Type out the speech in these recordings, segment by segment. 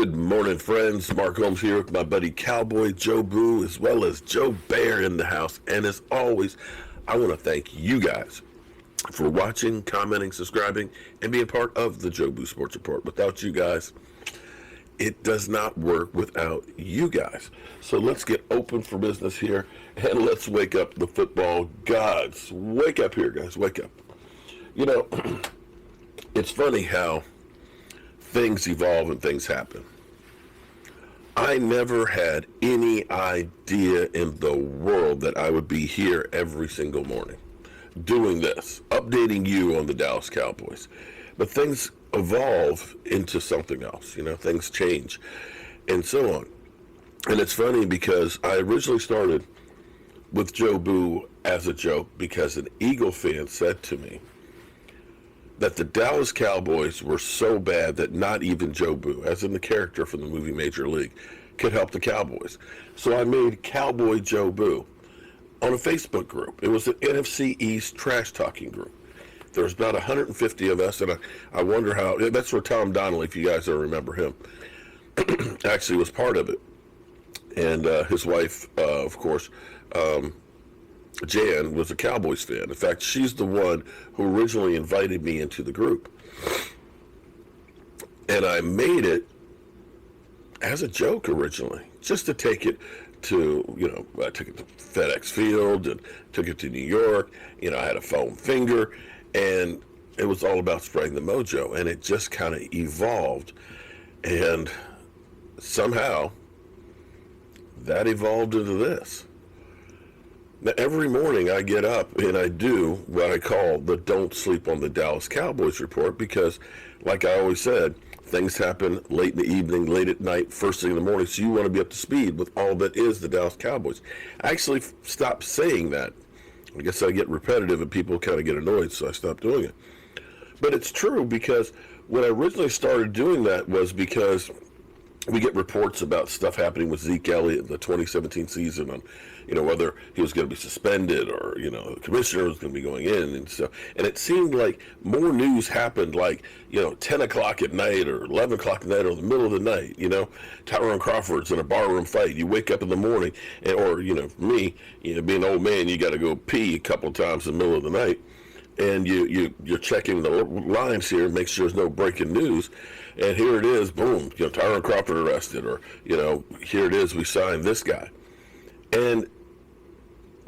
Good morning, friends. Mark Holmes here with my buddy Cowboy Joe Boo, as well as Joe Bear in the house. And as always, I want to thank you guys for watching, commenting, subscribing, and being part of the Joe Boo Sports Report. Without you guys, it does not work without you guys. So let's get open for business here, and let's wake up the football gods. Wake up here, guys. Wake up. You know, it's funny how things evolve and things happen. I never had any idea in the world that I would be here every single morning doing this, updating you on the Dallas Cowboys. But things evolve into something else, things change and so on. And it's funny because I originally started with Joe Boo as a joke because an Eagle fan said to me that the Dallas Cowboys were so bad that not even Joe Boo, as in the character from the movie Major League, could help the Cowboys. So I made Cowboy Joe Boo on a Facebook group. It was an NFC East trash talking group. There was about 150 of us, and I wonder how, that's where Tom Donnelly, if you guys ever remember him, actually was part of it. And his wife, of course, Jan, was a Cowboys fan. In fact, she's the one who originally invited me into the group. And I made it as a joke originally, just to take it to, I took it to FedEx Field and took it to New York. I had a foam finger, and it was all about spreading the mojo. And it just kind of evolved. And somehow that evolved into this. Now, every morning I get up and I do what I call the Don't Sleep on the Dallas Cowboys report because, like I always said, things happen late in the evening, late at night, first thing in the morning, so you want to be up to speed with all that is the Dallas Cowboys. I actually stopped saying that. I guess I get repetitive and people kind of get annoyed, so I stopped doing it. But it's true because when I originally started doing that was because we get reports about stuff happening with Zeke Elliott in the 2017 season on, whether he was going to be suspended or, the commissioner was going to be going in and stuff. And it seemed like more news happened like, 10 o'clock at night or 11 o'clock at night or in the middle of the night, Tyrone Crawford's in a barroom fight. You wake up in the morning or, me, being an old man, you got to go pee a couple of times in the middle of the night. And you're checking the lines here, make sure there's no breaking news. And here it is, boom, Tyrone Crawford arrested, or, here it is, we signed this guy. And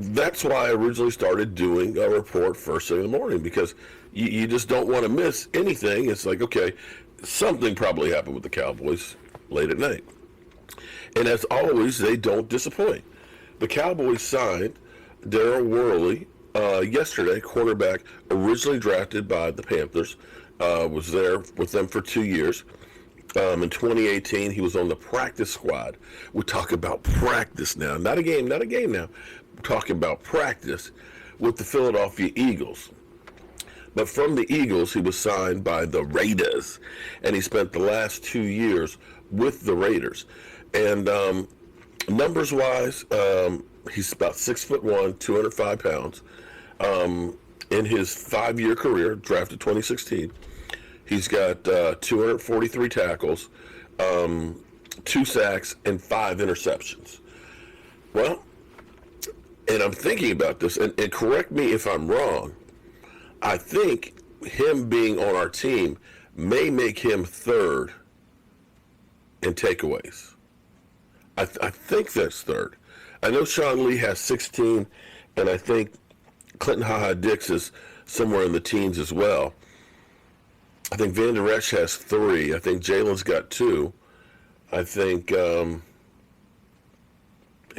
that's why I originally started doing a report first thing in the morning, because you just don't want to miss anything. It's like, okay, something probably happened with the Cowboys late at night. And as always, they don't disappoint. The Cowboys signed Daryl Worley yesterday, cornerback, originally drafted by the Panthers, was there with them for 2 years. In 2018, he was on the practice squad. We talk about practice now, not a game now. We're talking about practice with the Philadelphia Eagles. But from the Eagles, he was signed by the Raiders, and he spent the last 2 years with the Raiders. And numbers-wise, he's about 6'1", 205 pounds. In his 5-year career, drafted 2016, he's got 243 tackles, 2 sacks, and 5 interceptions. Well, and I'm thinking about this, and correct me if I'm wrong, I think him being on our team may make him third in takeaways. I think that's third. I know Sean Lee has 16, and I think Clinton Ha-Ha-Dix is somewhere in the teens as well. I think Van Der Esch has 3. I think Jalen's got 2. I think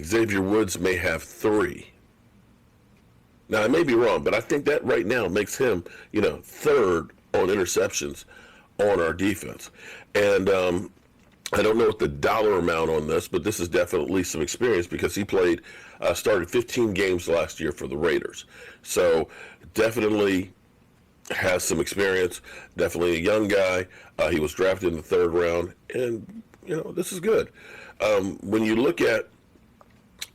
Xavier Woods may have 3. Now, I may be wrong, but I think that right now makes him, third on interceptions on our defense. And I don't know what the dollar amount on this, but this is definitely some experience because he started 15 games last year for the Raiders. So definitely has some experience, definitely a young guy. He was drafted in the 3rd round, and, this is good. When you look at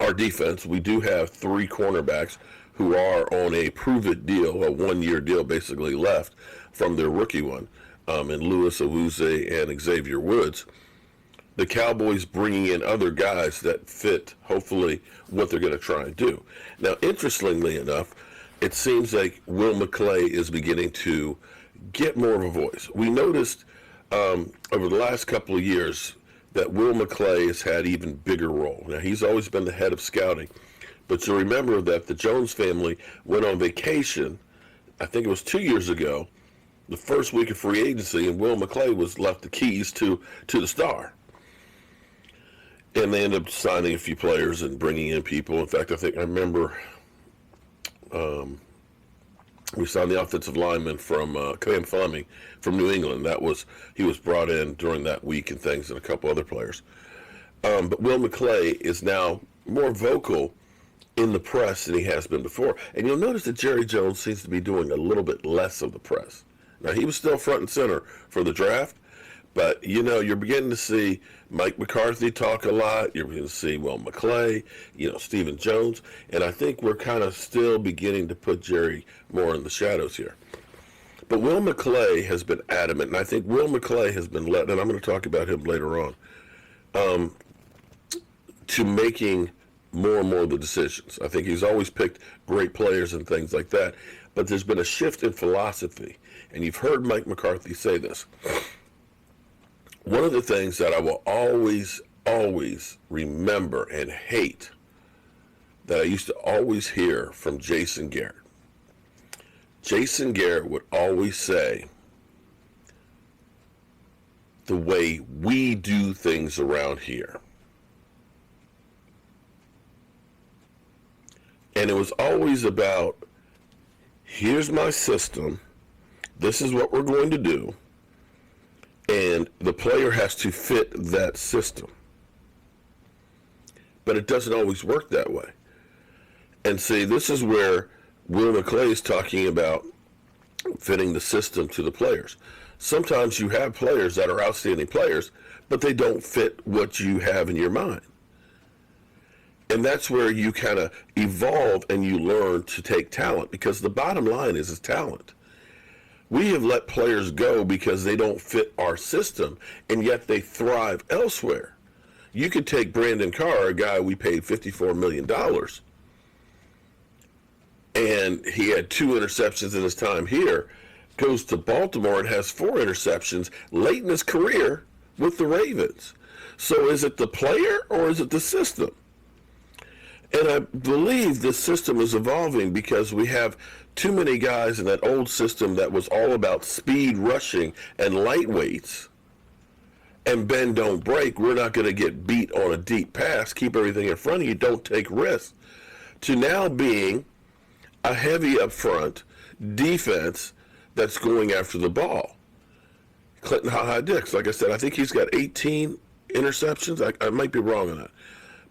our defense, we do have 3 cornerbacks who are on a prove-it deal, a 1-year deal basically left from their rookie one, and Louis Awuzie and Xavier Woods. the Cowboys bringing in other guys that fit, hopefully, what they're going to try and do. Now, interestingly enough, it seems like Will McClay is beginning to get more of a voice. We noticed over the last couple of years that Will McClay has had even bigger role. Now, he's always been the head of scouting, but you'll remember that the Jones family went on vacation, I think it was 2 years ago, the first week of free agency, and Will McClay was left the keys to the Star. And they ended up signing a few players and bringing in people. In fact, I remember we signed the offensive lineman from Cam Fleming from New England. He was brought in during that week and things, and a couple other players. But Will McClay is now more vocal in the press than he has been before. And you'll notice that Jerry Jones seems to be doing a little bit less of the press. Now, he was still front and center for the draft, but, you're beginning to see Mike McCarthy talk a lot. You're beginning to see Will McClay, Stephen Jones. And I think we're kind of still beginning to put Jerry more in the shadows here. But Will McClay has been adamant, and I think Will McClay has been led, and I'm going to talk about him later on, to making more and more of the decisions. I think he's always picked great players and things like that, but there's been a shift in philosophy, and you've heard Mike McCarthy say this. One of the things that I will always, always remember and hate that I used to always hear from Jason Garrett. Jason Garrett would always say, the way we do things around here. And it was always about, here's my system, this is what we're going to do, and the player has to fit that system. But it doesn't always work that way. And see, this is where Will McClay is talking about fitting the system to the players. Sometimes you have players that are outstanding players, but they don't fit what you have in your mind. And that's where you kind of evolve and you learn to take talent, because the bottom line is talent. We have let players go because they don't fit our system, and yet they thrive elsewhere. You could take Brandon Carr, a guy we paid $54 million, and he had 2 interceptions in his time here, goes to Baltimore and has 4 interceptions late in his career with the Ravens. So is it the player or is it the system? And I believe this system is evolving because we have too many guys in that old system that was all about speed, rushing, and lightweights. And bend, don't break. We're not going to get beat on a deep pass. Keep everything in front of you. Don't take risks. To now being a heavy up front defense that's going after the ball. Clinton Ha-Ha-Dix, like I said, I think he's got 18 interceptions. I might be wrong on that.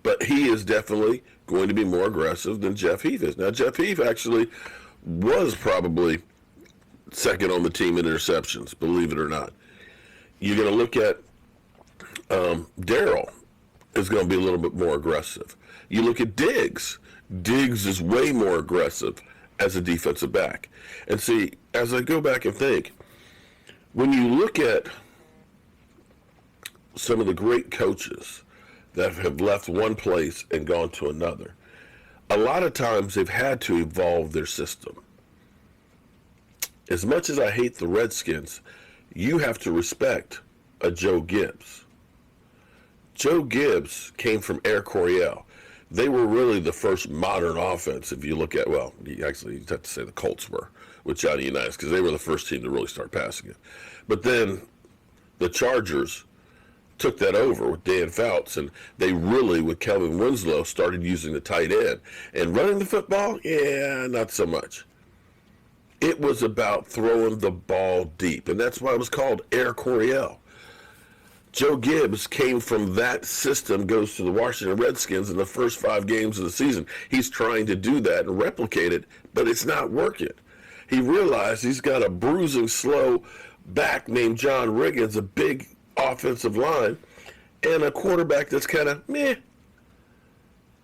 But he is definitely going to be more aggressive than Jeff Heath is. Now, Jeff Heath actually was probably second on the team in interceptions, believe it or not. You're going to look at Daryl is going to be a little bit more aggressive. You look at Diggs. Diggs is way more aggressive as a defensive back. And see, as I go back and think, when you look at some of the great coaches that have left one place and gone to another, a lot of times they've had to evolve their system. As much as I hate the Redskins, you have to respect a Joe Gibbs. Joe Gibbs came from Air Coryell. They were really the first modern offense. If you look at, well, actually, you'd have to say the Colts were with Johnny Unitas, because they were the first team to really start passing it. But then the Chargers took that over with Dan Fouts, and they really, with Kelvin Winslow, started using the tight end. And running the football, yeah, not so much. It was about throwing the ball deep, and that's why it was called Air Coryell. Joe Gibbs came from that system, goes to the Washington Redskins in the first 5 games of the season. He's trying to do that and replicate it, but it's not working. He realized he's got a bruising, slow back named John Riggins, a big offensive line, and a quarterback that's kind of meh.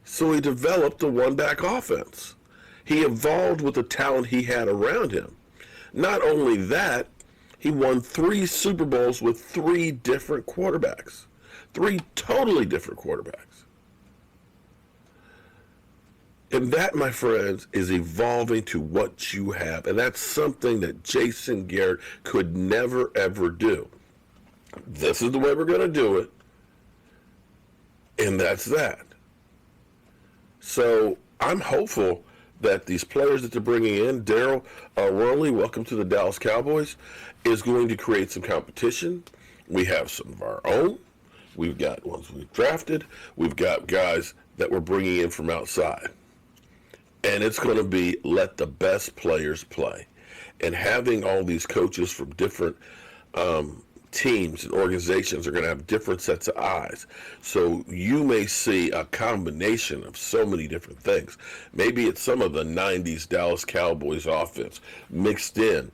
So he developed a one-back offense. He evolved with the talent he had around him. Not only that, he won 3 Super Bowls with 3 different quarterbacks. Three totally different quarterbacks. And that, my friends, is evolving to what you have. And that's something that Jason Garrett could never, ever do. This is the way we're going to do it. And that's that. So I'm hopeful that these players that they're bringing in, Daryl Worley, welcome to the Dallas Cowboys, is going to create some competition. We have some of our own. We've got ones we've drafted. We've got guys that we're bringing in from outside. And it's going to be let the best players play. And having all these coaches from different teams and organizations are going to have different sets of eyes. So you may see a combination of so many different things. Maybe it's some of the 90s Dallas Cowboys offense mixed in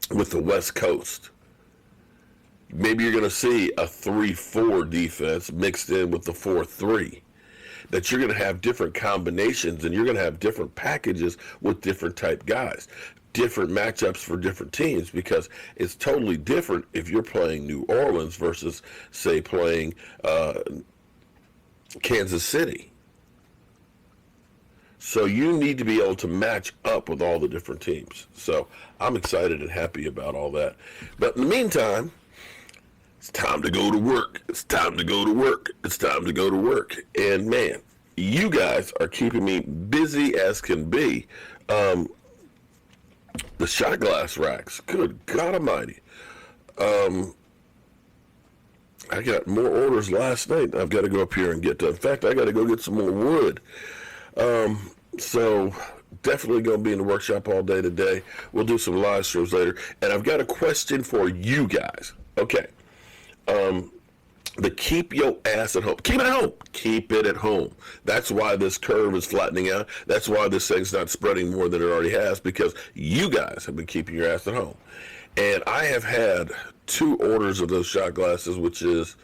with the West Coast. Maybe you're going to see a 3-4 defense mixed in with the 4-3. That you're going to have different combinations and you're going to have different packages with different type guys, different matchups for different teams, because it's totally different if you're playing New Orleans versus, say, playing Kansas City. So you need to be able to match up with all the different teams. So I'm excited and happy about all that. But in the meantime, it's time to go to work. It's time to go to work. It's time to go to work. And man, you guys are keeping me busy as can be. The shot glass racks. Good God Almighty. I got more orders last night. I've got to go up here and get to. In fact, I got to go get some more wood. So definitely going to be in the workshop all day today. We'll do some live streams later. And I've got a question for you guys. Okay. The keep your ass at home. Keep it at home. Keep it at home. That's why this curve is flattening out. That's why this thing's not spreading more than it already has, because you guys have been keeping your ass at home. And I have had 2 orders of those shot glasses, which is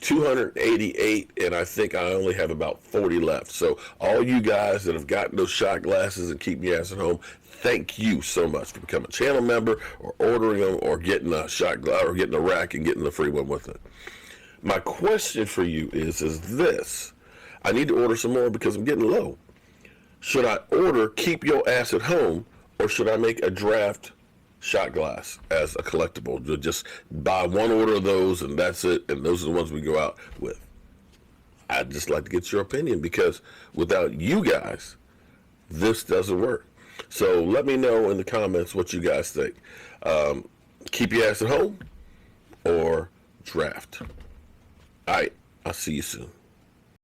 288, and I think I only have about 40 left. So all you guys that have gotten those shot glasses and keep your ass at home, thank you so much for becoming a channel member or ordering them or getting a shot glass or getting a rack and getting the free one with it. My question for you is this. I need to order some more because I'm getting low. Should I order keep your ass at home, or should I make a draft shot glass as a collectible? Just buy one order of those and that's it, and those are the ones we go out with. I'd just like to get your opinion, because without you guys, this doesn't work. So let me know in the comments what you guys think. Keep your ass at home or draft. All right, I'll see you soon.